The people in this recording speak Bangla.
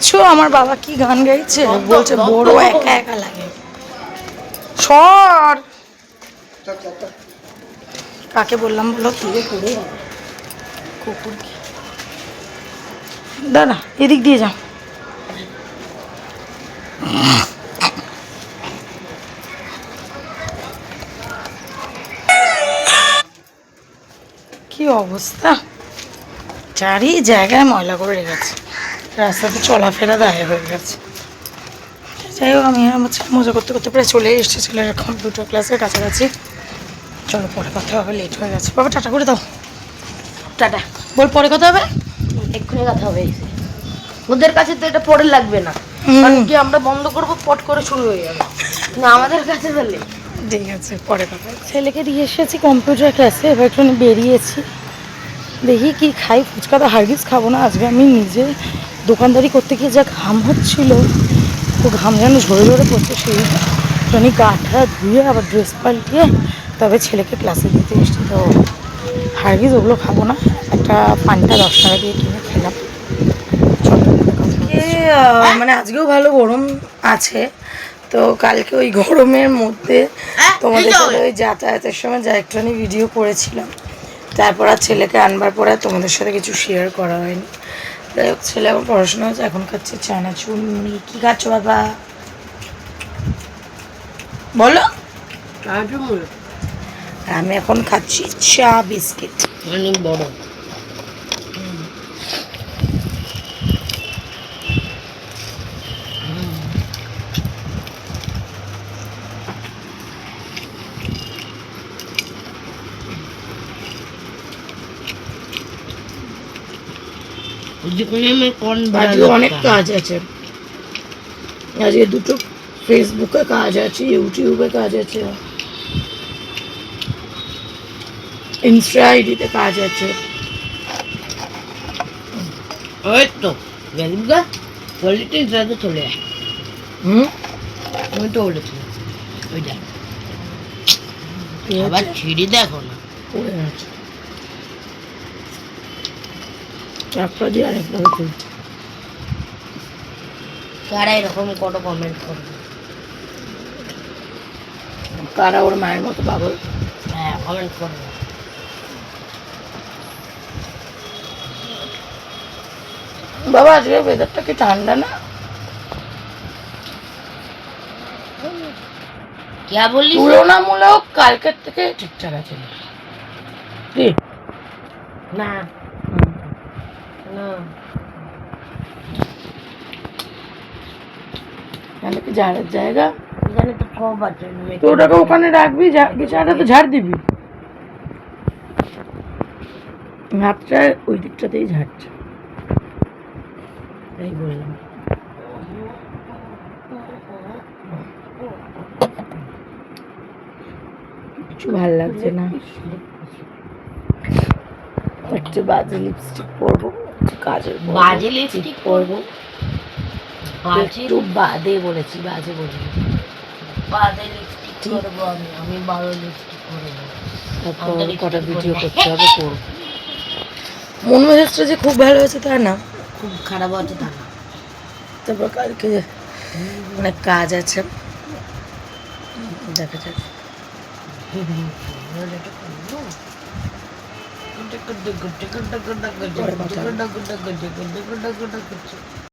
দেখছো আমার বাবা কি গান গাইছে, বলছে বড় একা একা লাগে। সর, কাকে বললাম বলো? কুকুর। দাঁড়া, এদিক দিয়ে যাও। কি অবস্থা, চারি জায়গায় ময়লা করে রেখেছে, রাস্তাতে চলাফেরা দায় হয়ে গেছে। যাই হোক, আমি মজা করতে করতে প্রায় চলে এসেছি ছেলের কম্পিউটার ক্লাসের কাছাকাছি। চলো পরে কথা হবে, লেট হয়ে গেছে। বাবা টাটা করে দাও। টাটা। বল পরে কথা হবে, এক্ষুনি কথা হবে। ওদের কাছে তো এটা পরে লাগবে না, কারণ কি আমরা বন্ধ করবো পট করে শুরু হয়ে যাবে না আমাদের কাছে তাহলে। ঠিক আছে, পরে কথা। ছেলেকে দিয়ে এসেছি কম্পিউটার ক্লাসে, এবার একটু বেরিয়েছি, দেখি কি খাই। ফুচকা তো হারগিজ খাবো না আজকে। আমি নিজে দোকানদারি করতে গিয়ে যা ঘাম হচ্ছিল, তো ঘাম যেন ঝরে ঝরে পড়ছে, সেই জন্য গাটা ধুয়ে আবার ড্রেস পাল্টিয়ে তবে ছেলেকে ক্লাসে দিতে এসেছি। তো হারগিজ ওগুলো খাবো না, একটা পানটা 10 টাকা দিয়ে কিনে খেলাম। মানে আজকেও ভালো গরম আছে, তো কালকে ওই গরমের মধ্যে তোমাদের সাথে ওই যাতায়াতের সময় যা একটুখানি ভিডিও করেছিলাম, তারপর আর ছেলেকে আনবার পরে তোমাদের সাথে কিছু শেয়ার করা হয়নি। যাই হোক, ছেলে এখন পড়াশোনা হচ্ছে, এখন খাচ্ছে চানাচুর মুড়ি। কী খাচ্ছ বাবা বলো? আমি এখন খাচ্ছি চা বিস্কিট। অনেক বড়। আজকে অনেক কাজ আছে, আজকে দুটো ফেসবুকে কাজ আছে, ইউটিউবে কাজ আছে, ইনস্টা আইডিতে কাজ আছে। ওই তো গেলিগা পলিটিক্স রাতে চলে যায়। ওই তো বলেছিলাম, ওই দেখ আবার ছিঁড়ি দেখো না পড়ে আছে, চাপটা দিয়ে আরেকভাবে তুলছে। কারা এরকম কত কমেন্ট করবে? কারা ওর মায়ের মতো পাগল? হ্যাঁ, কমেন্ট করবে। বাবা আজকে ওয়েদারটা কি ঠান্ডা না? क्या বলিস? তুলনামূলক কালকের থেকে ঠিকঠাক আছে কি না না, তাহলে কি ঝাড়ের জায়গা? এখানে তো সব আছে। তো ওটাকে ওখানে রাখবি, বিছানাটা তো ঝাড় দিবি। হাতটা ওই দিকটাতেই ঝাড়ছে, তাই বললাম। কিছু ভাল লাগছে না, একটু বাজে লিপস্টিক পরবো, কাজের বাজে লিপস্টিক পরবো। বাজে একটু বাদে বলেছি, বাজে বলিনি। বাজে লিপস্টিক করবো আমি ভালো লিপস্টিক করবো। তারপর কটা ভিডিও করতে হবে, করবো। মন মেজাজটা যে খুব ভালো হয়েছে তা না, খুব খারাপ আছে তা না। তারপর কালকে অনেক কাজ আছে, দেখা যাক।